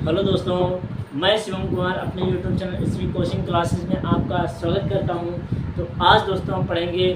Hello दोस्तों, मैं शिवम कुमार अपने यूट्यूब चैनल इसवी कोचिंग क्लासेस में आपका स्वागत करता हूं। तो आज दोस्तों हम पढ़ेंगे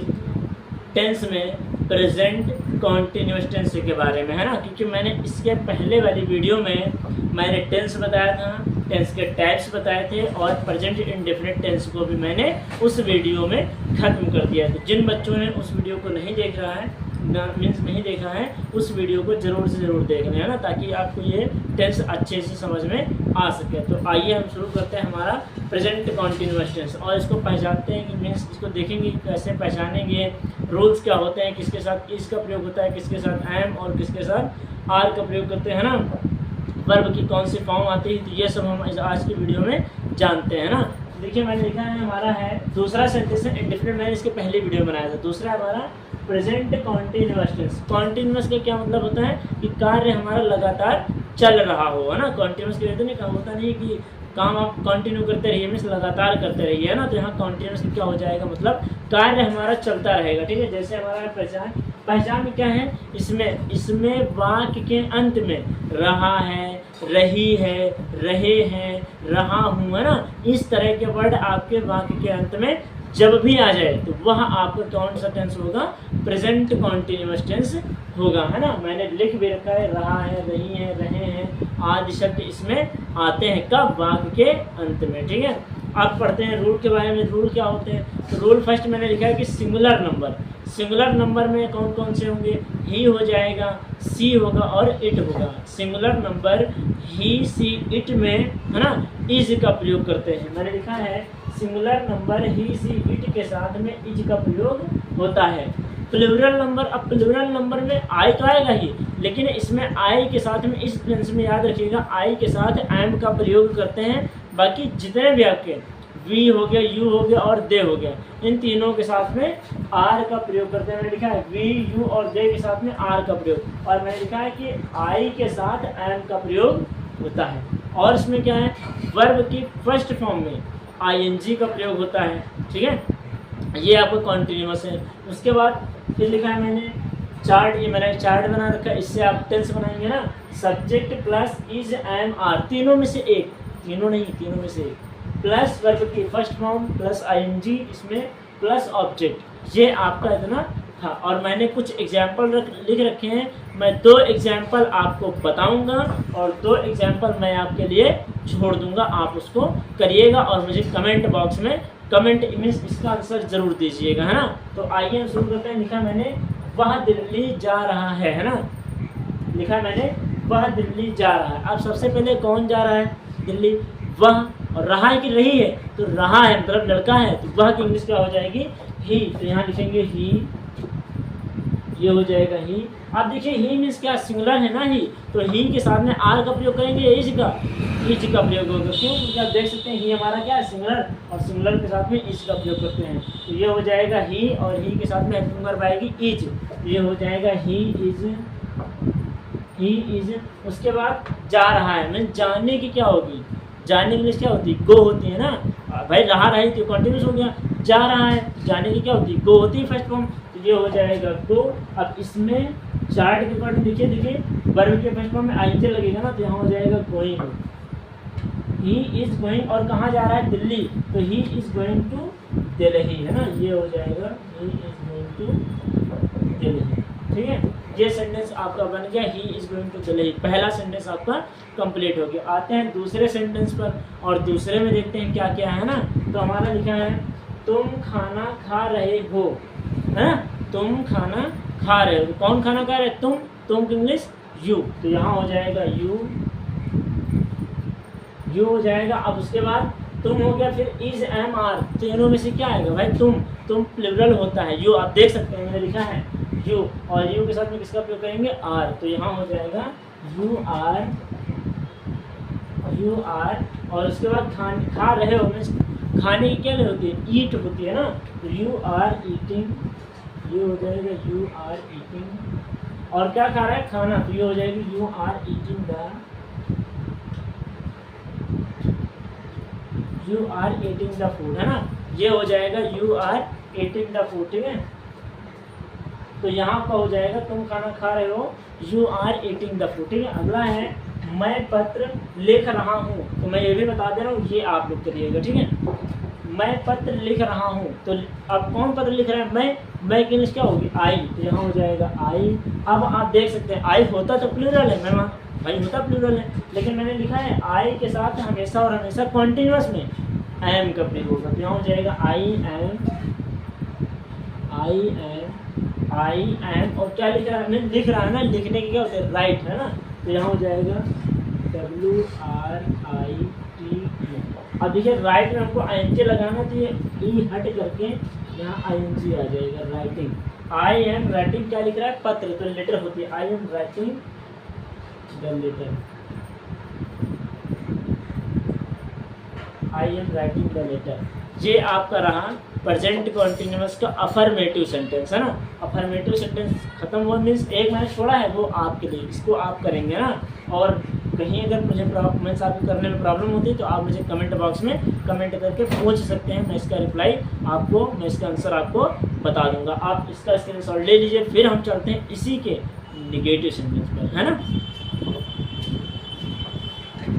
टेंस में प्रेजेंट कॉन्टिन्यूअस टेंस के बारे में, है ना। क्योंकि मैंने इसके पहले वाली वीडियो में मैंने टेंस बताया था, टेंस के टाइप्स बताए थे और प्रेजेंट इंडेफिनिट टेंस को भी मैंने उस वीडियो में ख़त्म कर दिया था। जिन बच्चों ने उस वीडियो को नहीं देख रहा है नहीं देखा है, उस वीडियो को ज़रूर से ज़रूर देखना है ना, ताकि आपको ये टेंस अच्छे से समझ में आ सके। तो आइए हम शुरू करते हैं हमारा प्रेजेंट कॉन्टिन्यूअस टेंस और इसको पहचानते हैं कि मीन्स इसको देखेंगे कैसे पहचानेंगे, रूल्स क्या होते हैं, किसके साथ इस का प्रयोग होता है, किसके साथ एम और किसके साथ आर का प्रयोग करते हैं ना, वर्ब की कौन सी फॉर्म आती है। तो ये सब हम आज की वीडियो में जानते हैं ना। देखिए मैंने लिखा है, हमारा है दूसरा सेंटेंस है इंडेफिनिट। मैंने इसके पहले वीडियो बनाया था। दूसरा हमारा प्रेजेंट कॉन्टिन्यूअस टेंस। कॉन्टिन्यूअस का क्या मतलब होता है कि कार्य हमारा लगातार चल रहा हो, है ना। कॉन्टिन्यूअस के नहीं काम होता नहीं कि काम आप कंटिन्यू करते रहिए, मीन्स लगातार करते रहिए, है ना। तो यहाँ कॉन्टिन्यूअस क्या हो जाएगा, मतलब कार्य हमारा चलता रहेगा, ठीक है। जैसे हमारा पहचान में क्या है, इसमें वाक्य के अंत में रहा है, रही है, रहे हैं, रहा हूँ, है ना। इस तरह के वर्ड आपके वाक्य के अंत में जब भी आ जाए तो वह आपका कौन सा टेंस होगा, प्रेजेंट कॉन्टिन्यूअस टेंस होगा, है ना। मैंने लिख भी रखा है, रहा है, रही है, रहे हैं आदि शब्द इसमें आते हैं कब, वाक्य के अंत में, ठीक है। अब पढ़ते हैं रूल के बारे में। रूल क्या होते हैं, तो रूल फर्स्ट मैंने लिखा है कि सिंगुलर नंबर में कौन कौन से होंगे, ही हो जाएगा, सी होगा और इट होगा। Singular number he, she, it में, है ना, इज का प्रयोग करते हैं। मैंने लिखा है singular number he, she, it के साथ में इज का प्रयोग होता है। प्लूरल नंबर, अब प्लूरल नंबर में आई तो आएगा ही, लेकिन इसमें आई के साथ में, इस टेंस में याद रखिएगा, आई के साथ एम का प्रयोग करते हैं। बाकी जितने भी आपके वी हो गया, यू हो गया और दे हो गया, इन तीनों के साथ में आर का प्रयोग करते हैं। मैंने लिखा है वी, यू और दे के साथ में आर का प्रयोग, और मैंने लिखा है कि आई के साथ एम का प्रयोग होता है। और इसमें क्या है, वर्ब की फर्स्ट फॉर्म में आईएनजी का प्रयोग होता है, ठीक है। ये आपको कॉन्टिन्यूअस है। उसके बाद फिर लिखा है मैंने चार्ट, ये मैंने चार्ट बना रखा है, इससे आप टेंस बनाएंगे ना। Subject plus is, am, are, तीनों में से एक, तीनों नहीं, तीनों में से एक, प्लस वर्ब की फर्स्ट फॉर्म प्लस आईएनजी, इसमें प्लस ऑब्जेक्ट, ये आपका इतना था। और मैंने कुछ एग्जाम्पल लिख रखे हैं। मैं 2 एग्जाम्पल आपको बताऊंगा और 2 एग्जाम्पल मैं आपके लिए छोड़ दूंगा, आप उसको करिएगा और मुझे कमेंट बॉक्स में कमेंट मीन्स इसका आंसर जरूर दीजिएगा, है ना। तो आइए हम शुरू करते हैं। लिखा मैंने वह दिल्ली जा रहा है ना। लिखा मैंने वह दिल्ली जा रहा है। अब सबसे पहले कौन जा रहा है, दिल्ली, वह, और रहा है कि रही है, तो रहा है मतलब लड़का है, तो वह की इंग्लिश क्या हो जाएगी, ही। तो यहाँ लिखेंगे ही, ये हो जाएगा ही। आप देखिए ही मीन्स क्या, सिंगुलर है ना ही, तो ही के साथ में आर का प्रयोग करेंगे, इज का प्रयोग होगा। क्यों, क्योंकि आप देख सकते हैं ही हमारा क्या है, सिंगुलर, और सिंगुलर के साथ में इज का प्रयोग करते हैं। तो ये हो जाएगा ही, और ही के साथ में हेल्पिंग वर्ब आएगी इज, ये हो जाएगा ही इज। उसके बाद जा रहा है, मीन्स जाने की क्या होगी, जाने की इंग्लिश क्या होती है, गो होती है ना। भाई रहा रही तो कंटिन्यूस हो गया, जा रहा है, जाने की क्या होती है, गो होती है फर्स्ट फॉर्म, तो ये हो जाएगा गो। अब इसमें चार्ट के पार्ट देखिए वर्ब के फर्स्ट फॉर्म में आईएनजी लगेगा ना, तो यहाँ हो जाएगा गोइंग, ही इज गोइंग। और कहाँ जा रहा है, दिल्ली, तो he is going to Delhi, है ना, ये हो जाएगा he is going to Delhi, ठीक है। ये सेंटेंस आपका बन गया, he is going to Delhi. पहला सेंटेंस आपका कंप्लीट हो गया। आते हैं दूसरे सेंटेंस पर, और दूसरे में देखते हैं क्या क्या है ना। तो हमारा लिखा है तुम खाना खा रहे हो, है ना, तुम खाना खा रहे हो। कौन खाना खा रहे, तुम की इंग्लिश यू, तो यहाँ हो जाएगा यू हो जाएगा। अब उसके बाद तुम हो गया, फिर इज, एम, आर, तीनों में से क्या आएगा भाई, तुम प्लूरल होता है, यू, आप देख सकते हैं मैंने लिखा है यू, और यू के साथ में किसका प्रयोग करेंगे, आर, तो यहाँ हो जाएगा यू आर। और उसके बाद खा रहे हो, मीन्स खाने की क्या होती है, ईट होती है ना, तो यू आर ईटिंग, ये हो जाएगा यू आर ईटिंग। और क्या खा रहा है, खाना, तो ये हो जाएगी you are eating the food, है ना, ये हो जाएगा you are eating the food, ठीक है। तो यहाँ का हो जाएगा तुम खाना खा रहे हो, you are eating the food, ठीक है। अगला है मैं पत्र लिख रहा हूँ, तो मैं ये भी बता दे रहा हूँ, ये आप लोग करिएगा, ठीक है। मैं पत्र लिख रहा हूँ, तो अब कौन पत्र लिख रहा है? मैं की इंग्लिश क्या होगी? आई, तो यहाँ हो जाएगा आई। अब आप देख सकते हैं आई होता तो प्लूरल है, मैं भाई होता प्लूरल है, लेकिन मैंने लिखा है आई के साथ हमेशा और हमेशा कॉन्टिन्यूस में एम का प्रयोग होगा, तो यहाँ हो जाएगा आई एम। और क्या लिख रहा है? लिख रहा है ना, लिखने की क्या होता है? राइट, है ना, तो यहाँ हो जाएगा WRITE। अब देखिए राइट में हमको ING लगाना, तो ये ई हट करके यहाँ ING आ जाएगा, राइटिंग। आई एम राइटिंग, क्या लिख रहा है? पत्र, तो लेटर होती है, I am writing the letter, I am writing the letter. ये आपका रहा प्रेजेंट कॉन्टिन्यूअस का अफर्मेटिव सेंटेंस, है ना। अफर्मेटिव सेंटेंस खत्म हुआ, मीन्स एक मैंने छोड़ा है वो आपके लिए, इसको आप करेंगे ना। और कहीं अगर मुझे मीन्स आपको करने में प्रॉब्लम होती है तो आप मुझे कमेंट बॉक्स में कमेंट करके पूछ सकते हैं, मैं इसका रिप्लाई आपको, मैं इसका आंसर आपको बता दूंगा। आप इसका स्क्रीनशॉट ले लीजिए। फिर हम चलते हैं इसी के निगेटिव सेंटेंस पर, है ना।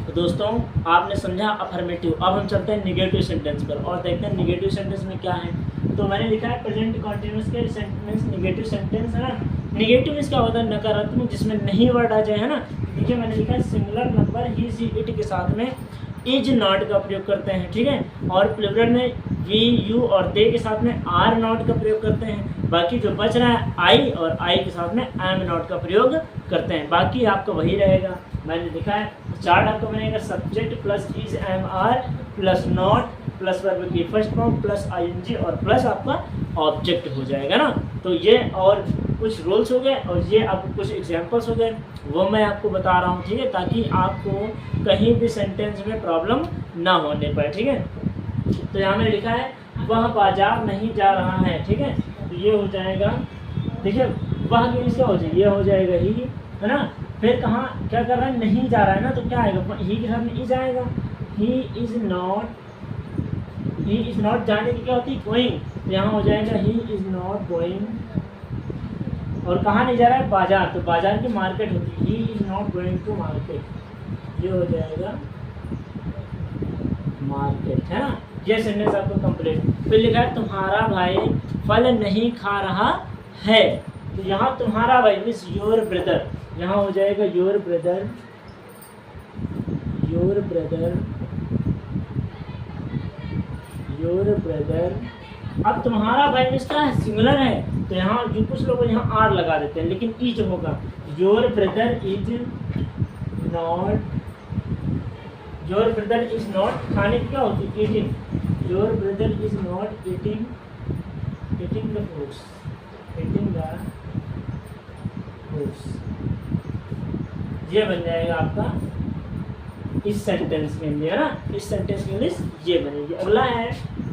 तो दोस्तों आपने समझा अफर्मेटिव, अब हम चलते हैं निगेटिव सेंटेंस पर और देखते हैं निगेटिव सेंटेंस में क्या है। तो मैंने लिखा है प्रेजेंट कॉन्टिन्यूअस के सेंटेंस निगेटिव सेंटेंस, है ना। निगेटिव मीन्स क्या होता है? नकारात्मक, जिसमें नहीं वर्ड आ जाए, है ना। देखिए मैंने लिखा है singular number he she it के साथ में इज नॉट का प्रयोग करते हैं, ठीक है। और प्लूरल में वी यू और दे के साथ में आर नॉट का प्रयोग करते हैं। बाकी जो बच रहा है आई और आई के साथ में एम नॉट का प्रयोग करते हैं, बाकी आपका वही रहेगा। मैंने लिखा है चार्ट आपका बनेगा subject plus is am are plus not plus verb की फर्स्ट फॉर्म प्लस ING और प्लस आपका ऑब्जेक्ट हो जाएगा ना। तो ये और कुछ रूल्स हो गए और ये आपको कुछ एग्जांपल्स हो गए, वो मैं आपको बता रहा हूँ, ठीक है, ताकि आपको कहीं भी सेंटेंस में प्रॉब्लम ना होने पाए, ठीक है। तो यहाँ मैंने लिखा है वह बाजार नहीं जा रहा है, ठीक है, तो ये हो जाएगा। देखिए वह की क्या हो जाएगी? ये हो जाएगा ही, है ना। फिर कहाँ क्या कर रहा है? नहीं जा रहा है ना, तो क्या आएगा? ही के साथ में इज आएगा। ही इज नॉट जाने की क्या होती है? गोइंग, तो यहाँ हो जाएगा ही इज नॉट गोइंग। और कहाँ नहीं जा रहा है? बाजार, तो बाजार की मार्केट होती है, he is not going to market, ये हो जाएगा मार्केट, है ना। ये सेंटेंस आपको कंप्लीट। फिर लिखा है तुम्हारा भाई फल नहीं खा रहा है, तो यहाँ तुम्हारा भाई मीन्स योर ब्रदर, यहाँ हो जाएगा your brother, your brother, your brother. अब तुम्हारा भाई मीन्स क्या है? सिंगुलर है, तो यहाँ जो कुछ लोग यहाँ आर लगा देते हैं, लेकिन इज होगा। Your brother is not, your brother is not, खाने की क्या होती है? Eating, your brother is not eating the fruits, eating the fruits. ये बन जाएगा आपका इस सेंटेंस के लिए, है ना। इस सेंटेंस की इंग्लिश ये बनेगी। अगला है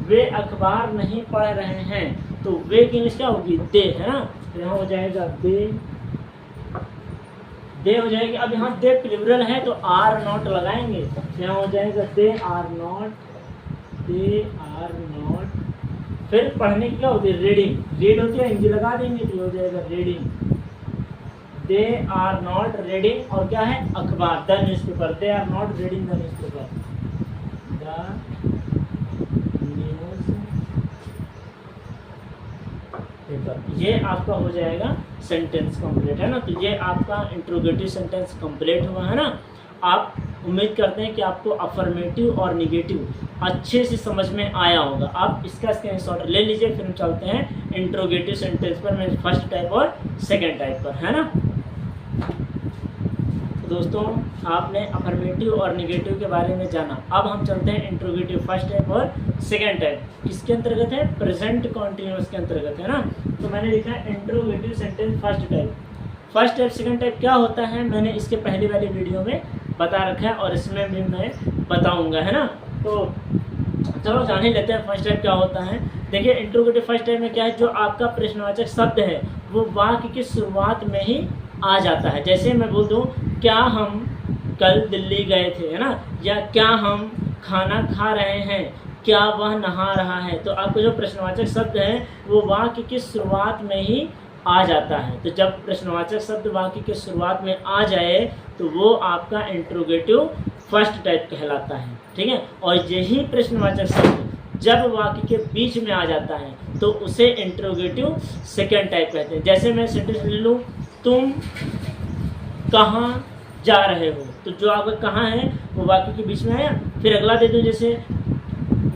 वे अखबार नहीं पढ़ रहे हैं, तो वे की इंग्लिश क्या होगी? दे, है ना, तो यहाँ हो जाएगा दे हो जाएगी। अब यहाँ दे प्लूरल है तो आर नॉट लगाएंगे, तो यहाँ हो जाएगा they are not, they are not. फिर पढ़ने की क्या होती है? रीडिंग, रीड होती है, इंग्लिश लगा देंगे तो हो जाएगा reading, they are not reading. और क्या है? अखबार, the newspaper, they are not reading the newspaper, the news paper. ये आपका हो जाएगा सेंटेंस कंप्लीट, है ना। तो ये आपका इंट्रोगेटिव सेंटेंस कंप्लीट हुआ, है ना। आप उम्मीद करते हैं कि आपको अफर्मेटिव और निगेटिव अच्छे से समझ में आया होगा। आप इसका स्क्रीनशॉट ले लीजिए। फिर हम चलते हैं इंट्रोगेटिव सेंटेंस पर, मैं फर्स्ट टाइप और सेकेंड टाइप पर, है ना। तो दोस्तों आपने अफर्मेटिव और निगेटिव के बारे में जाना। अब हम चलते हैं इंट्रोगेटिव फर्स्ट टाइप और सेकेंड टाइप। किसके अंतर्गत है? प्रेजेंट कॉन्टिन्यूअस के अंतर्गत, है ना। तो मैंने लिखा है interrogative sentence first type. First type second type क्या होता है मैंने इसके पहले वाली वीडियो में बता रखा है और इसमें भी मैं बताऊंगा, है ना। तो चलो जान ही लेते हैं फर्स्ट टाइप क्या होता है। देखिए इंट्रोगेटिव फर्स्ट टाइप में क्या है, जो आपका प्रश्नवाचक शब्द है वो वाक्य की शुरुआत में ही आ जाता है। जैसे मैं बोल दूँ क्या हम कल दिल्ली गए थे, है ना, या क्या हम खाना खा रहे हैं, क्या वह नहा रहा है। तो आपको जो प्रश्नवाचक शब्द है वो वाक्य की शुरुआत में ही आ जाता है। तो जब प्रश्नवाचक शब्द वाक्य की शुरुआत में आ जाए तो वो आपका इंट्रोगेटिव फर्स्ट टाइप कहलाता है, ठीक है। और यही प्रश्नवाचक शब्द जब वाक्य के बीच में आ जाता है तो उसे इंट्रोगेटिव सेकंड टाइप कहते हैं। जैसे मैं सेंटेंस ले लूँ, तुम कहाँ जा रहे हो, तो जो आपका कहाँ है वो वाक्य के बीच में आया। फिर अगला दे दूँ, जैसे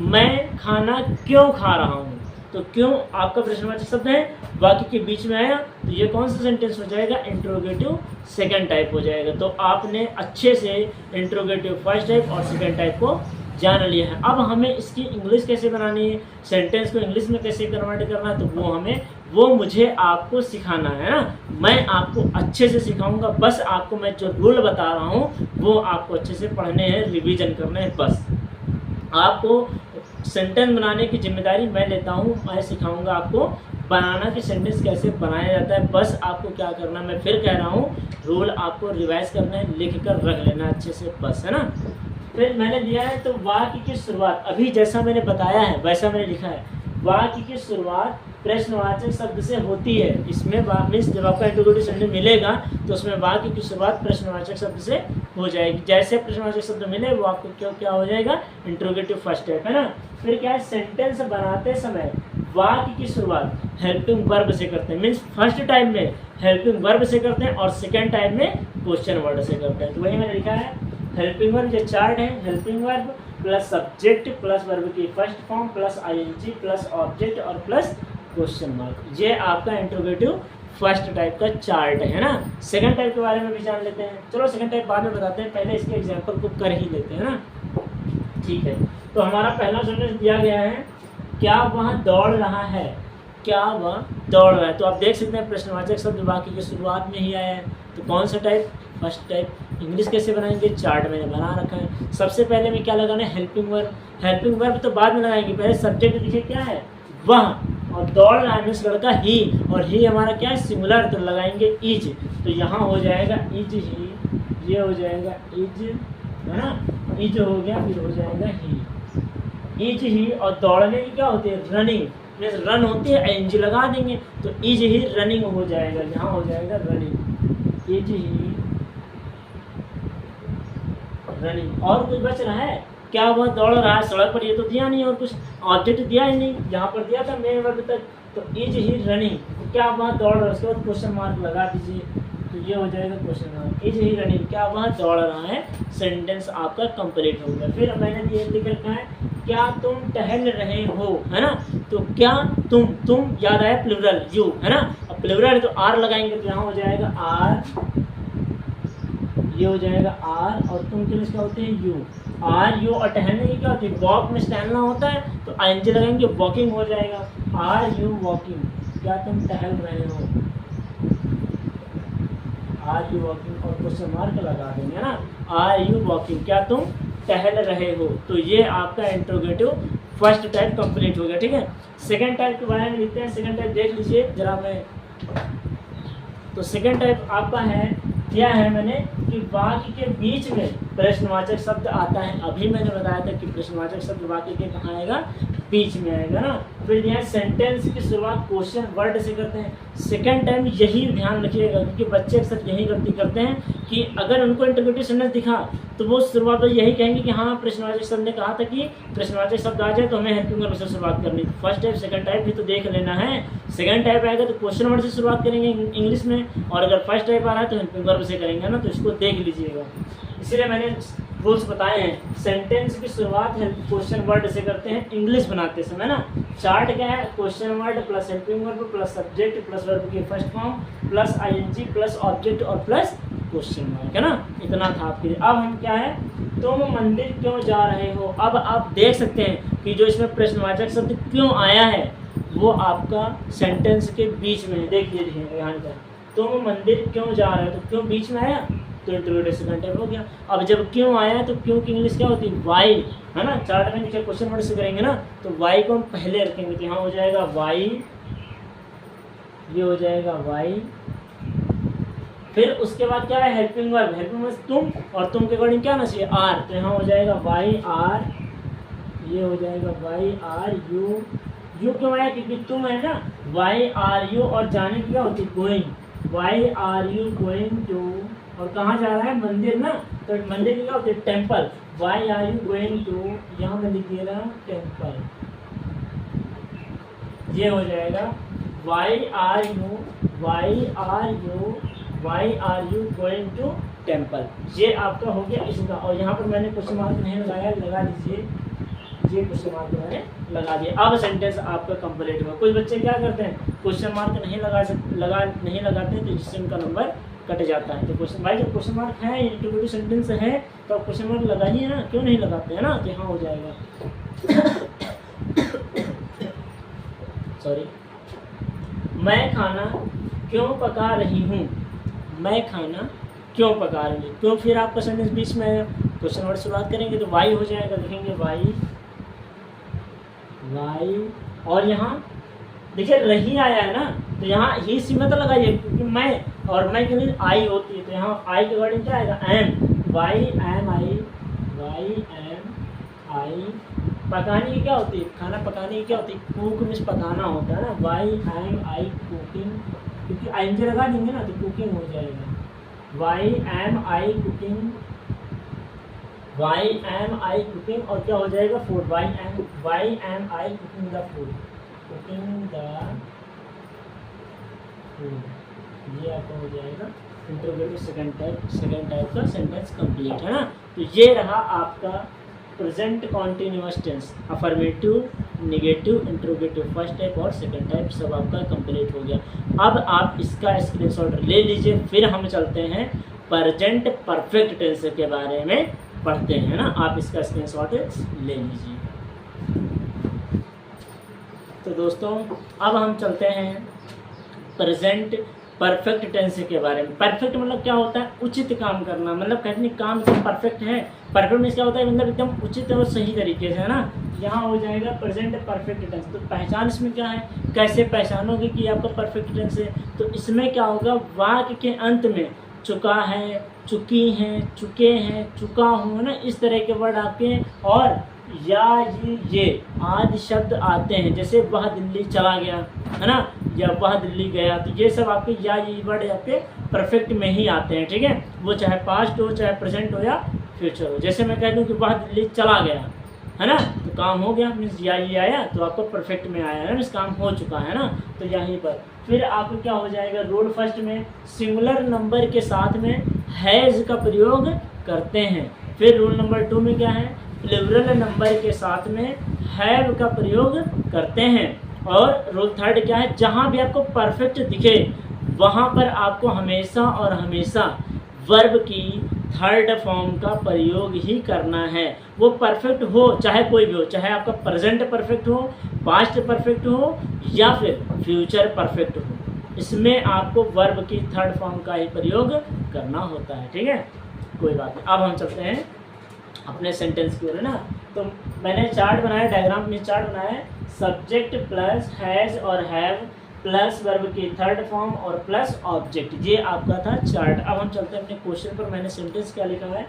मैं खाना क्यों खा रहा हूँ, तो क्यों आपका प्रश्नवाचक शब्द है, वाक्य के बीच में आया, तो ये कौन सा सेंटेंस हो जाएगा, इंट्रोगेटिव सेकंड टाइप हो जाएगा। तो आपने अच्छे से इंट्रोगेटिव फर्स्ट टाइप और सेकंड टाइप को जान लिया है। अब हमें इसकी इंग्लिश कैसे बनानी है, सेंटेंस को इंग्लिश में कैसे कन्वर्ट करना है, तो वो मुझे आपको सिखाना है ना। मैं आपको अच्छे से सिखाऊंगा, बस आपको मैं जो रूल बता रहा हूँ वो आपको अच्छे से पढ़ने हैं, रिवीजन करने हैं। बस आपको सेंटेंस बनाने की जिम्मेदारी मैं लेता हूँ, मैं सिखाऊंगा आपको बनाना कि सेंटेंस कैसे बनाया जाता है। बस आपको क्या करना, मैं फिर कह रहा हूँ, रूल आपको रिवाइज करना है, लिख कर रख लेना अच्छे से, बस, है ना। फिर मैंने दिया है, तो वाक्य की शुरुआत अभी जैसा मैंने बताया है वैसा मैंने लिखा है, वाक्य की शुरुआत प्रश्नवाचक शब्द से होती है। इसमें मीन्स जब आपका इंट्रोगेटिव सेंटेंस मिलेगा तो उसमें वाक्य की शुरुआत प्रश्नवाचक शब्द से हो जाएगी। जैसे प्रश्नवाचक शब्द मिले वो आपको क्या हो जाएगा, इंट्रोगेटिव फर्स्ट टाइप, है ना। फिर क्या है, सेंटेंस बनाते समय वाक्य की शुरुआत हेल्पिंग वर्ब से करते हैं। मीन्स फर्स्ट टाइप में हेल्पिंग वर्ब से करते हैं और सेकेंड टाइप में क्वेश्चन वर्ड से करते हैं। तो वही मैंने लिखा है, हेल्पिंग वर्ब जो चार्ट है, helping verb plus subject plus verb की first form plus ING plus object और प्लस क्वेश्चन मार्क। ये आपका इंट्रोगेटिव फर्स्ट टाइप का चार्ट है ना। सेकंड टाइप के बारे में भी जान लेते हैं। चलो सेकंड टाइप बाद में बताते हैं, पहले इसके एग्जांपल को कर ही लेते हैं ना, ठीक है। तो हमारा पहला सेंटेंस दिया गया है, क्या वह दौड़ रहा है, क्या वह दौड़ रहा है। तो आप देख सकते हैं प्रश्नवाचक शब्द वाक्य की शुरुआत में ही आया है, तो कौन सा टाइप, फर्स्ट टाइप। इंग्लिश कैसे बनाएंगे, चार्ट मैंने बना रखा है। सबसे पहले में क्या लगाना है, हेल्पिंग वर्ब। हेल्पिंग वर्ब तो बाद में लगाएंगे, पहले सब्जेक्ट देखिए क्या है, वह, और दौड़ रहा है मीन्स लड़का ही, और ही हमारा क्या है, सिंगुलर, तो लगाएंगे इज। तो यहाँ हो जाएगा इज ही, ये हो जाएगा इज, है ना, इज हो गया, फिर हो जाएगा ही, इज ही। और दौड़ने की क्या होती है, रनिंग, मीन्स रन होती है, एनजी लगा देंगे तो इज ही रनिंग हो जाएगा, यहाँ हो जाएगा रनिंग, इज ही रनिंग। और कुछ बच रहा है, क्या वह दौड़ रहा है सड़क पर, ये तो दिया नहीं, और कुछ ऑब्जेक्ट दिया ही नहीं, यहाँ पर दिया था मेन वर्ब तक, तो इज ही रनिंग, क्या वह दौड़ रहा है, उसके बाद क्वेश्चन मार्क लगा दीजिए, तो ये हो जाएगा question mark, is he running, क्या वह दौड़ रहा है। सेंटेंस आपका कंप्लीट हो गया। फिर मैंने ये लिख रखा है, क्या तुम टहल रहे हो, है ना। तो क्या तुम याद आया प्लूरल, यू, है ना। अब प्लूरल है तो आर लगाएंगे, तो यहाँ हो जाएगा आर, ये हो जाएगा आर, और तुम के लिए क्या होते हैं, यू, आर यू। और टहलने की क्या होती है, वॉक में टहलना होता है, तो आईएनजी लगाएंगे, वॉकिंग हो जाएगा, आर यू वॉकिंग, क्या तुम टहल रहे हो, आर यू वॉकिंग, और क्वेश्चन मार्क लगा देंगे ना, आर यू वॉकिंग, क्या तुम टहल रहे हो। तो ये आपका इंट्रोगेटिव फर्स्ट टाइप कंप्लीट हो गया, ठीक है। सेकंड टाइप के बारे में लिखते हैं। सेकंड टाइप देख लीजिए जरा मैं, तो सेकंड टाइप आपका है, क्या है मैंने कि वाक्य के बीच में प्रश्नवाचक शब्द आता है। अभी मैंने बताया था कि प्रश्नवाचक शब्द वाक्य के कहाँ आएगा, बीच में आएगा ना। फिर यहाँ सेंटेंस की शुरुआत क्वेश्चन वर्ड से करते हैं। सेकंड टाइम यही ध्यान रखिएगा, क्योंकि बच्चे अक्सर यही गलती करते हैं कि अगर उनको इंटरप्रेटिव सेंटेंस दिखा तो वो शुरुआत में यही कहेंगे कि हाँ प्रश्नवाचक शब्द ने कहा था कि प्रश्नवाचक शब्द आ जाए तो हमें हेल्पिंग वर्ब से शुरुआत करनी। फर्स्ट टाइप सेकंड टाइप भी तो देख लेना है। सेकंड टाइप आएगा तो क्वेश्चन वर्ड से शुरुआत करेंगे इंग्लिश में, और अगर फर्स्ट टाइप आ रहा है तो हेल्पिंग वर्ब से करेंगे ना, तो इसको देख लीजिएगा। इसीलिए मैंने रूल्स बताए हैं। सेंटेंस की शुरुआत क्वेश्चन वर्ड से करते हैं इंग्लिश बनाते समय ना। चार्ट क्या है, question word plus helping verb plus subject plus verb की first form plus ING plus object और प्लस क्वेश्चन मार्क, है ना। इतना था आपके लिए। अब हम क्या है, तुम मंदिर क्यों जा रहे हो। अब आप देख सकते हैं कि जो इसमें प्रश्नवाचक शब्द क्यों आया है वो आपका सेंटेंस के बीच में, देख लीजिए यहाँ पर, तुम मंदिर क्यों जा रहे हो, तो क्यों बीच में आया तो इंटरव्यू सेकंड टाइप हो गया। अब जब क्यों आया तो क्यों की इंग्लिश क्या होती है, वाई, है ना। चार्ट में नीचे क्वेश्चन वर्ड से करेंगे ना, तो वाई को हम पहले रखेंगे, तो यहाँ हो जाएगा वाई, ये हो जाएगा वाई। फिर उसके बाद क्या है, हेल्पिंग वर्ब, हेल्पिंग वर्ब तुम, और तुम के अकॉर्डिंग क्या ना चाहिए, आर, तो यहाँ हो जाएगा वाई आर, ये हो जाएगा वाई आर यू। यू क्यों आया, क्योंकि तुम है ना, वाई आर यू, और जाने की क्या होती है, going, why are you going to और कहाँ जा रहा है, मंदिर ना, तो मंदिर क्या होता है, temple. Why are you going to, यहाँ मैं लिख दे रहा टेम्पल, ये हो जाएगा why are you going to temple, ये आपका हो गया इसका। और यहाँ पर मैंने क्वेश्चन मार्क नहीं लगाया, लगा लीजिए, ये क्वेश्चन मार्क मैंने लगा दिया। अब सेंटेंस आपका कंप्लीट हुआ। कुछ बच्चे क्या करते हैं, क्वेश्चन मार्क नहीं लगाते तो इससे उनका नंबर कट जाता है। तो क्वेश्चन भाई जब क्वेश्चन मार्क है, इंटरोगेटिव सेंटेंस है, तो आप क्वेश्चन मार्क लगाइए ना, क्यों नहीं लगाते हैं ना, तो यहाँ हो जाएगा सॉरी, मैं खाना क्यों पका रही हूँ, मैं खाना क्यों पका रही हूँ, क्यों फिर आपका सेंटेंस बीच में क्वेश्चन वर्ड से बात करेंगे तो वाई हो जाएगा, लिखेंगे वाई, और यहाँ देखिए रही आया है ना, तो यहाँ ही सी में तो लगाइए, क्योंकि मैं और मैं के लिए आई होती है, तो यहाँ आई के अकॉर्डिंग क्या आएगा, एम, वाई एम आई। पकाने की क्या होती है, खाना पकाने की क्या होती है, कुक मीन्स पकाना होता है ना, वाई एम आई कुकिंग, क्योंकि आई एम लगा देंगे ना तो कुकिंग हो जाएगा, वाई एम आई कुकिंग, और क्या हो जाएगा, food, why am I cooking the food, ये आपका हो जाएगा इंटरोगेटिव सेकंड टाइप का सेंटेंस कंप्लीट है ना। तो ये रहा आपका present continuous tense, affirmative, negative, interrogative first type और सेकंड टाइप सब आपका कंप्लीट हो गया। अब आप इसका स्क्रीनशॉट ले लीजिए, फिर हम चलते हैं प्रेजेंट परफेक्ट टेंस के बारे में पढ़ते हैं ना, आप इसका स्क्रीनशॉट ले लीजिए। तो दोस्तों अब हम चलते हैं प्रेजेंट परफेक्ट टेंस के बारे में। परफेक्ट मतलब क्या होता है, उचित काम करना, मतलब कहते हैं काम एकदम परफेक्ट है। परफेक्ट में क्या होता है, मतलब एकदम उचित और सही तरीके से है ना। यहाँ हो जाएगा प्रेजेंट परफेक्ट टेंस। तो पहचान इसमें क्या है, कैसे पहचानोगे कि आपका परफेक्ट टेंस है, तो इसमें क्या होगा, वाक्य के अंत में चुका है, चुकी हैं, चुके हैं, चुका हूँ ना, इस तरह के वर्ड आते हैं, और या ये आदि शब्द आते हैं, जैसे वह दिल्ली चला गया है ना, या वह दिल्ली गया, तो ये सब आपके या ये वर्ड आपके परफेक्ट में ही आते हैं, ठीक है। वो चाहे पास्ट हो, चाहे प्रेजेंट हो या फ्यूचर हो। जैसे मैं कह दूँ कि वह दिल्ली चला गया है ना, तो काम हो गया, मीन्स या ये आया तो आपको परफेक्ट में आया है ना, मीन्स काम हो चुका है ना। तो यहीं पर फिर आपको क्या हो जाएगा, रूल फर्स्ट में सिंगुलर नंबर के साथ में हैज़ का प्रयोग करते हैं। फिर रूल नंबर 2 में क्या है, प्लूरल नंबर के साथ में हैव का प्रयोग करते हैं। और रूल थर्ड क्या है, जहाँ भी आपको परफेक्ट दिखे वहाँ पर आपको हमेशा और हमेशा वर्ब की थर्ड फॉर्म का प्रयोग ही करना है। वो परफेक्ट हो चाहे कोई भी हो, चाहे आपका प्रेजेंट परफेक्ट हो, पास्ट परफेक्ट हो या फिर फ्यूचर परफेक्ट हो, इसमें आपको वर्ब की थर्ड फॉर्म का ही प्रयोग करना होता है, ठीक है। कोई बात नहीं, अब हम चलते हैं अपने सेंटेंस की ओर ना। तो मैंने चार्ट बनाया, डायग्राम में चार्ट बनाया है, सब्जेक्ट प्लस हैज़ और हैव प्लस वर्ब की थर्ड फॉर्म और प्लस ऑब्जेक्ट, ये आपका था चार्ट। अब हम चलते हैं अपने क्वेश्चन पर। मैंने सेंटेंस क्या लिखा है,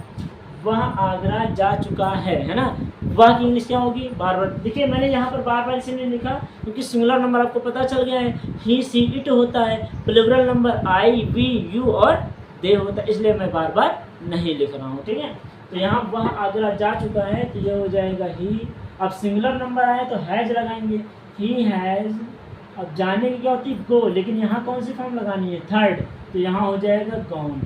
वह आगरा जा चुका है ना। वह की इंग्लिश क्या होगी, बार बार देखिए, मैंने यहाँ पर बार बार इसलिए लिखा क्योंकि सिंगुलर नंबर आपको पता चल गया है, ही सी इट होता है, plural number I we you और दे होता है, इसलिए मैं बार बार नहीं लिख रहा हूँ, ठीक है। तो यहाँ वह आगरा जा चुका है, तो ये हो जाएगा ही। अब सिंगुलर नंबर आए तो हैज़ लगाएंगे, ही हैज़। अब जाने की क्या होती है, गो, लेकिन यहाँ कौन सी फॉर्म लगानी है, थर्ड, तो यहाँ हो जाएगा gone,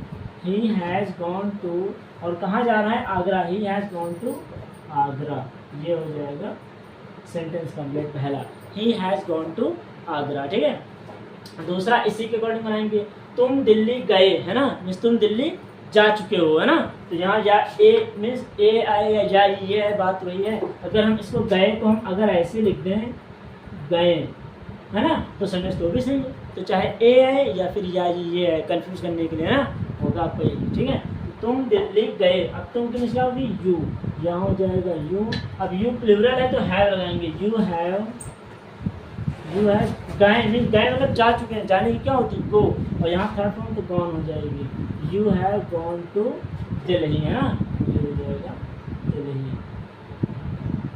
he has gone to, और कहाँ जा रहा है, Agra, he has gone to Agra, ये हो जाएगा सेंटेंस कंप्लीट पहला, he has gone to Agra, ठीक है। दूसरा इसी के अकॉर्डिंग बनाएंगे, तुम दिल्ली गए है ना, मीन्स तुम दिल्ली जा चुके हो है ना। तो यहाँ या ए मीन्स ए आए या ये है, बात वही है। अगर हम इसको गए को हम अगर ऐसे लिख दें गए है ना, तो सेंटेंस तो भी सही है। तो चाहे ए है या फिर या ये है, कंफ्यूज करने के लिए ना, होगा आपको यही, ठीक है। तुम दिल्ली गए, अब तुम किस क्या होगी, यू, यहाँ हो जाएगा यू। अब यू प्लूरल है तो हैव लगाएंगे, यू हैव गए, मीन गए मतलब जा चुके हैं, जाने की क्या होती है, गो, और यहाँ थर्ड फॉर्म तो गॉन हो जाएगी, you have gone to Delhi है ना, ये हो जाएगा दिल्ली,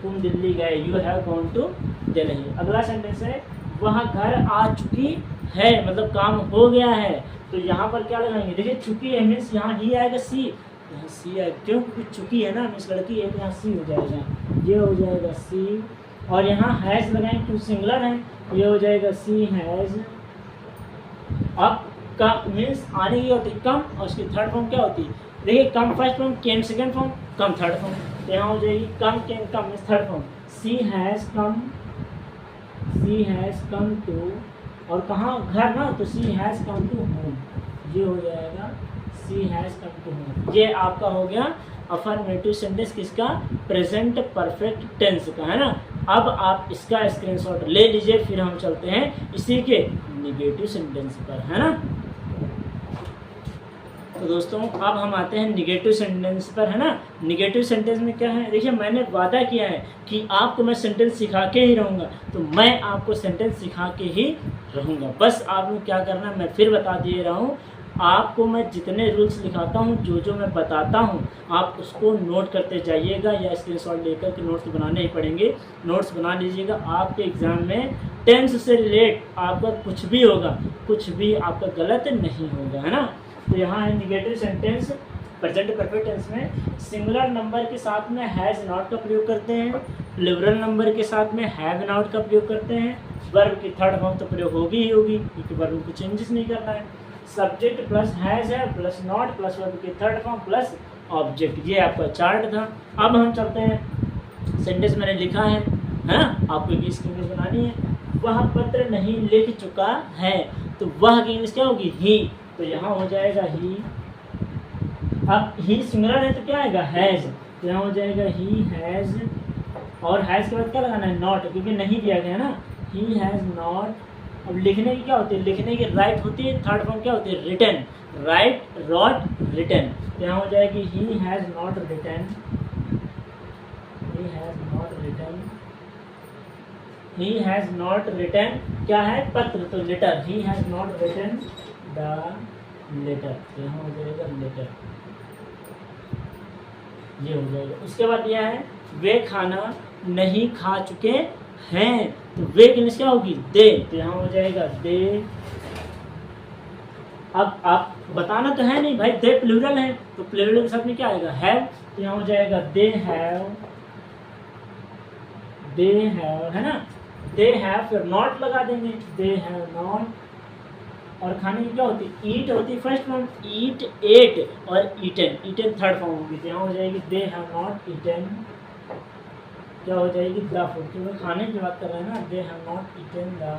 तुम दिल्ली गए, you have gone to Delhi. अगला सेंटेंस है, वह घर आ चुकी है, मतलब काम हो गया है। तो यहाँ पर क्या लगाएंगे, देखिए चुकी है मीन्स यहाँ ही आएगा सी, यहाँ सी आएगा, क्यों, क्योंकि चुकी है ना मीन्स लड़की है, तो यहाँ सी हो जाएगा, ये हो जाएगा सी। और यहाँ हैज़ लगाएंगे क्योंकि सिंगुलर है, तो ये हो जाएगा सी हैज़। अब कम मीन्स आने की होती है कम, और उसकी थर्ड फॉर्म क्या होती है, देखिए come first form, came second form, come third form. तो यहाँ हो जाएगी come came come means third form, she has come to, और कहाँ घर ना, तो she has come to home, ये हो जाएगा she has come to home. ये आपका हो गया अफर्मेटिव सेंटेंस किसका, प्रेजेंट परफेक्ट टेंस का, है ना। अब आप इसका स्क्रीनशॉट ले लीजिए, फिर हम चलते हैं इसी के निगेटिव सेंटेंस पर, है ना। तो दोस्तों अब हम आते हैं निगेटिव सेंटेंस पर, है ना। निगेटिव सेंटेंस में क्या है, देखिए मैंने वादा किया है कि आपको मैं सेंटेंस सिखा के ही रहूँगा, तो मैं आपको सेंटेंस सिखा के ही रहूँगा। बस आपको क्या करना है, मैं फिर बता दे रहा हूँ, आपको मैं जितने रूल्स लिखाता हूँ, जो जो मैं बताता हूँ, आप उसको नोट करते जाइएगा, या स्क्रीनशॉट लेकर के नोट्स बनाने ही पड़ेंगे, नोट्स बना लीजिएगा। आपके एग्ज़ाम में टेंस से रिलेट आपका कुछ भी होगा, कुछ भी आपका गलत नहीं होगा, है ना। तो यहाँ है negative sentence present perfect tense में सिंगुलर नंबर के साथ में हैज़ नॉट का प्रयोग करते हैं, प्लूरल नंबर के साथ में हैव नॉट का प्रयोग करते हैं, वर्ब की थर्ड फॉर्म तो प्रयोग होगी ही होगी, क्योंकि वर्ब को चेंजेस नहीं करना है। सब्जेक्ट प्लस हैज़ है प्लस नॉट प्लस वर्ब की थर्ड फॉर्म प्लस ऑब्जेक्ट, ये आपका चार्ट था। अब हम चलते हैं, सेंटेंस मैंने लिखा है ना, आपको इसकी इंग्लिश बनानी है। वह पत्र नहीं लिख चुका है, तो वह की इंग्लिश क्या होगी, ही, तो यहाँ हो जाएगा ही। अब ही सिंगुलर है तो क्या आएगा, हैज़, तो यहाँ हो जाएगा ही हैज़, और हैज़ के बाद क्या लगाना है, नॉट, क्योंकि नहीं दिया गया है ना, ही हैज़ नॉट। अब लिखने की क्या होती है, लिखने की राइट होती है, थर्ड फॉर्म क्या होती है, रिटन, राइट रॉट रिटन, तो यहाँ हो जाएगी he has not written, he has not written, he has not written क्या है, पत्र, तो letter, he has not written the letter, तो यहाँ हो जाएगा लेटर, ये हो जाएगा। उसके बाद यह है वे खाना नहीं खा चुके हैं, तो वे की इंग्लिश क्या होगी, दे, तो यहाँ हो जाएगा दे। अब आप बताना तो है नहीं भाई, दे प्लूरल है, तो प्लूरल के साथ में क्या आएगा, हैव, तो यहाँ हो जाएगा दे हैव, है ना, दे हैव, फिर नॉट लगा देंगे, दे हैव नॉट। और खाने की क्या होती है, ईट होती है फर्स्ट फॉर्म, ईट एट, और ईटन, ईटन थर्ड फॉर्म होगी, तो यहाँ हो जाएगी दे हैव नॉट ईटन, क्या हो जाएगी द फूड, क्योंकि खाने की बात कर रहे हैं ना, they have not eaten the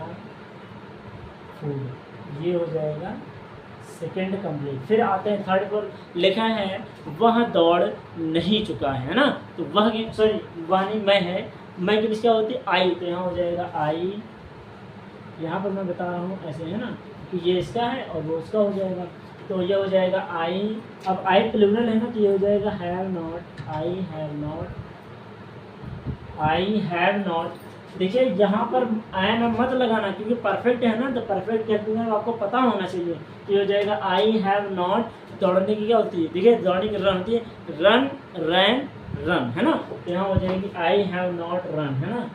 food, ये हो जाएगा सेकेंड कंप्लीट। फिर आते हैं थर्ड पर, लिखा है वह दौड़ नहीं चुका है ना, तो वह की सॉरी वह नहीं मैं है, मैं की क्या होती है आई, तो यहाँ हो जाएगा आई, यहाँ पर मैं बता रहा हूँ ऐसे है ना कि ये इसका है और वो उसका हो जाएगा, तो ये हो जाएगा आई। अब आई प्लूरल है ना, तो ये हो जाएगा have not, I have not, I have not. देखिए यहाँ पर आई एम मत लगाना, क्योंकि परफेक्ट है ना, तो परफेक्ट कहते हैं आपको पता होना चाहिए। तो ये हो जाएगा आई हैव नॉट, दौड़ने की क्या होती है, देखिए दौड़ने की रन होती है, रन रैन रन, है ना, तो यहाँ हो जाएगी आई हैव नॉट रन, है ना,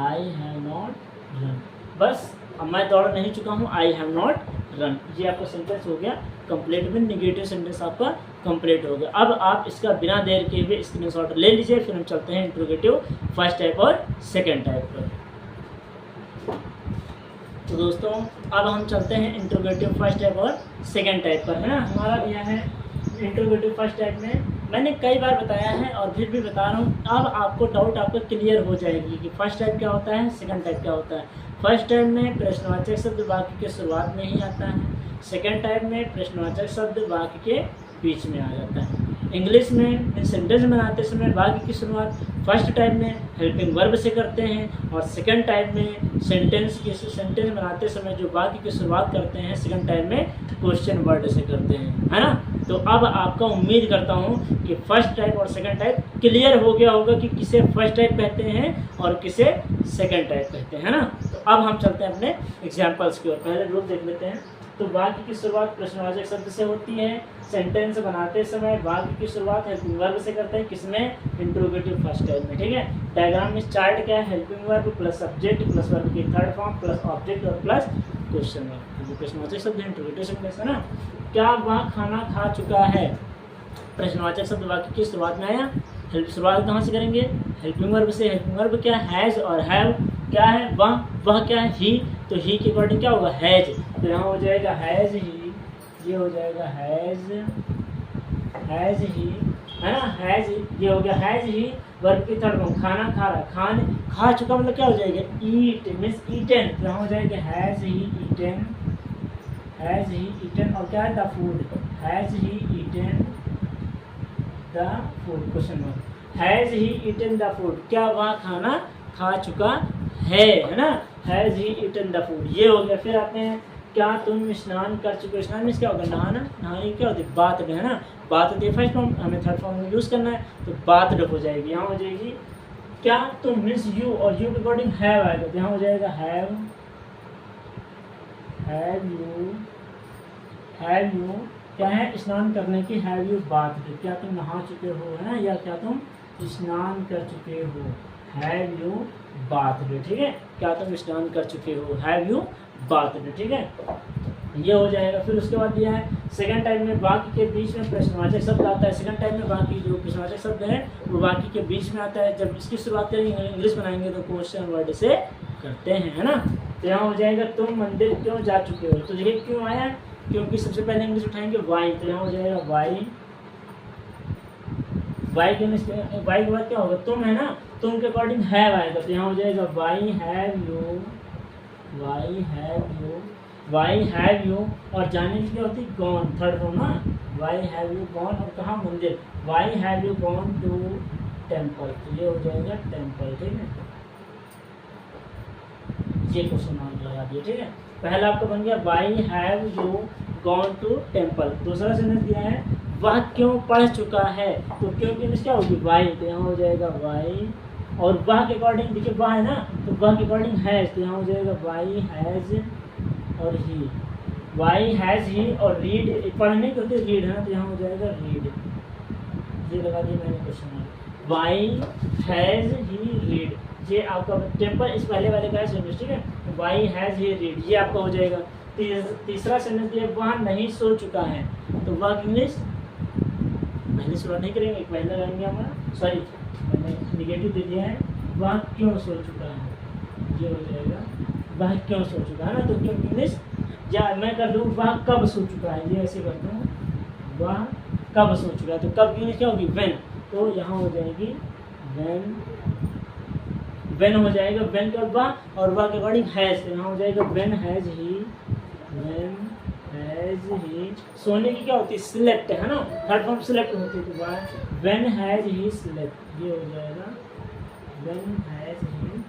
आई हैव नॉट रन। बस अब मैं दौड़ नहीं चुका हूँ, आई हैव नॉट रन, ये आपका सेंटेंस हो गया कंप्लीट में, निगेटिव सेंटेंस आपका कंप्लीट हो गया। अब आप इसका बिना देर के हुए स्क्रीनशॉट ले लीजिए, फिर हम चलते हैं इंट्रोगेटिव फर्स्ट टाइप और सेकंड टाइप पर। तो दोस्तों अब हम चलते हैं इंट्रोगेटिव फर्स्ट टाइप और सेकंड टाइप पर, है ना। हमारा यह है इंट्रोगेटिव फर्स्ट टाइप में मैंने कई बार बताया है और फिर भी बता रहा हूँ, अब आपको डाउट आपको क्लियर हो जाएगी कि फर्स्ट टाइप क्या होता है, सेकंड टाइप क्या होता है। फर्स्ट टाइप में प्रश्नवाचक शब्द वाक्य के शुरुआत में ही आता है, सेकंड टाइप में प्रश्नवाचक शब्द वाक्य के बीच में आ जाता है। इंग्लिश में सेंटेंस बनाते समय वाक्य की शुरुआत फर्स्ट टाइप में हेल्पिंग वर्ब से करते हैं, और सेकंड टाइप में सेंटेंस बनाते समय जो वाक्य की शुरुआत करते हैं सेकंड टाइप में क्वेश्चन वर्ड से करते हैं, है ना। तो अब आपका उम्मीद करता हूँ कि फर्स्ट टाइप और सेकंड टाइप क्लियर हो गया होगा कि किसे फर्स्ट टाइप कहते हैं और किसे सेकंड टाइप कहते हैं, है ना। तो अब हम चलते हैं अपने एग्जाम्पल्स की ओर। पहले रूल देख लेते हैं। तो वाक्य की शुरुआत प्रश्नवाचक शब्द से होती है। सेंटेंस बनाते समय वाक्य की शुरुआत हेल्पिंग वर्ब से करते हैं, किसमें, इंट्रोगेटिव फर्स्ट टाइम में, ठीक है। डायग्राम में चार्ट क्या है, helping verb plus subject plus verb की थर्ड फॉर्म प्लस ऑब्जेक्ट और प्लस क्वेश्चन वर्ब। जो प्रश्नवाचक शब्द है इंट्रोगेटिव सेंटेंस है ना। क्या वह खाना खा चुका है, प्रश्नवाचक शब्द वाक्य की शुरुआत में आया। शुरुआत कहाँ से करेंगे, हेल्पिंग वर्ब से। हेल्पिंग वर्ब क्या, हैज़ और हैव क्या है, वह क्या है, ही। तो ही के अकॉर्डिंग क्या होगा, हैज़। तो यहाँ हो जाएगा हैज़ ही, ये हो जाएगा हैज़ ही, है ना, हैज़, ये हो गया हैज़ ही। वर्ब की थर्ड फॉर्म, खाना खा रहा, खा चुका मतलब क्या हो जाएगा, ईट मीन्स ईटन। तो यहाँ हो जाएगा has he eaten, has he eaten. और क्या है, the food, has he eaten the food, question mark. Has he eaten the food, क्या वह खाना खा चुका है ना, has he eaten the food, ये हो गया। फिर आते हैं, क्या तुम स्नान कर चुके हो। स्नान में क्या होगा, नहाना, नहाने क्या होती है, बात है ना, बात होती है फर्स्ट फॉर्म, हमें थर्ड फॉर्म में यूज़ करना है, तो बात हो जाएगी। यहाँ हो जाएगी क्या तुम मीन्स यू, और यू के अकॉर्डिंग हैव आएगा, तो यहाँ हो जाएगा हैव यू क्या है, स्नान करने की, हैव यू बात, क्या तुम नहा चुके हो, है ना, या क्या तुम स्नान कर चुके हो, हैव यू बात, ठीक है। क्या तुम स्नान कर चुके हो, हैव यू बात, ठीक है, ये हो जाएगा। फिर उसके बाद दिया है सेकंड टाइम में वाक्य के बीच में प्रश्नवाचक शब्द आता है। सेकंड टाइम में वाक्य जो प्रश्नवाचक शब्द है वो वाक्य के बीच में आता है। जब इसकी शुरुआत करेंगे, इंग्लिश बनाएंगे तो क्वेश्चन वर्ड से करते हैं, है ना। तो यहाँ हो जाएगा तुम मंदिर क्यों जा चुके हो, तो देखिए क्यों आया, क्योंकि सबसे पहले इंग्लिश उठाएंगे वाई, तो यहाँ हो जाएगा वाई के बाद क्या होगा, तुम, है ना, तुम के अकॉर्डिंग हैव आएगा, तो यहाँ हो जाएगा वाई हैव यू। और जाने की क्या होती है, गॉन, थर्ड फॉर्म ना, वाई हैव यू गॉन, और कहाँ, मंदिर, why have you gone to temple, तो ये हो जाएगा टेम्पल, ठीक है। ये क्वेश्चन मार्क लगा दिया, ठीक है। पहला आपका बन गया why have you gone to temple. दूसरा सेंटेंस दिया है वह क्यों पढ़ चुका है, तो क्यों की क्या होगी, वाई, तो यहाँ हो जाएगा वाई। और वह के अकॉर्डिंग देखिए वह है ना, तो वह के अकॉर्डिंग हैज़, तो यहाँ हो जाएगा वाई हैज़ और ही, वाई हैज़ ही। और रीड, पढ़ने के होते रीड, है ना, तो यहाँ हो जाएगा रीड, ये लगा दिया मैंने question mark. Why has he read, ये आपका टेम्पल इस पहले वाले का है सेंटेंस, ठीक है। वाई हैज़ ही रीड, ये आपका हो जाएगा। तीसरा सेंटेंस दिया वह नहीं सो चुका है, तो वह इंग्लिश पहले शुरुआत नहीं करेंगे, पहले रहेंगे हमारा, सॉरी मैंने निगेटिव दे दिया है, वह क्यों सो चुका है, ये हो जाएगा वह क्यों सो चुका है ना, तो क्यों इंग्लिश, या मैं कर दूँ वह कब सो चुका है, ये ऐसे करता हूँ, वह कब सो चुका है, तो कब की इंग्लिश क्या होगी, व्हेन, तो यहाँ हो जाएगी व्हेन हो जाएगा, व्हेन के बाद और वह के अकॉर्डिंग हैज़, यहाँ हो जाएगा व्हेन हैज़ ही सोने की क्या होती है, सिलेक्ट, है ना, थर्ड फॉर्म सिलेक्ट होती है, तो व्हेन हैज़ ही सिलेक्ट, ये हो जाएगा व्हेन हैज़ ही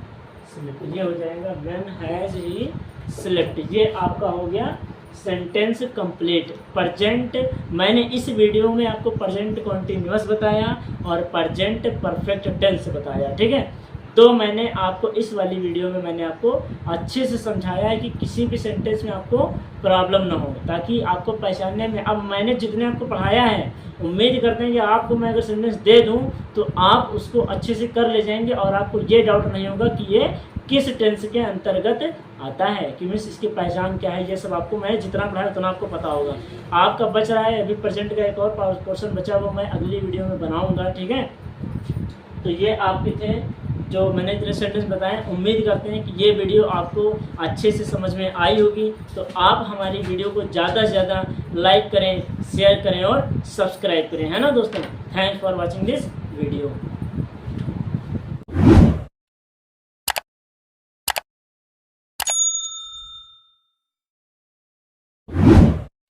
सिलेक्ट, ये हो जाएगा व्हेन हैज़ ही सिलेक्ट। ये आपका हो गया सेंटेंस कंप्लीट। प्रेजेंट, मैंने इस वीडियो में आपको प्रेजेंट कॉन्टिन्यूअस बताया और प्रेजेंट परफेक्ट टेंस बताया, ठीक है। तो मैंने आपको इस वाली वीडियो में मैंने आपको अच्छे से समझाया है कि किसी भी सेंटेंस में आपको प्रॉब्लम ना हो, ताकि आपको पहचानने में, अब मैंने जितने आपको पढ़ाया है उम्मीद करते हैं कि आपको मैं अगर सेंटेंस दे दूं तो आप उसको अच्छे से कर ले जाएंगे और आपको ये डाउट नहीं होगा कि ये किस टेंस के अंतर्गत आता है, कि मीन्स इसकी पहचान क्या है, ये सब आपको मैं जितना पढ़ाया उतना आपको पता होगा। आपका बच रहा है अभी प्रेजेंट का एक और पोर्शन बचा हुआ, मैं अगली वीडियो में बनाऊँगा, ठीक है। तो ये आपके थे जो मैंने इतने सेंटेंस बताए। उम्मीद करते हैं कि ये वीडियो आपको अच्छे से समझ में आई होगी। तो आप हमारी वीडियो को ज़्यादा से ज़्यादा लाइक करें, शेयर करें और सब्सक्राइब करें, है ना दोस्तों। Thanks for watching this video.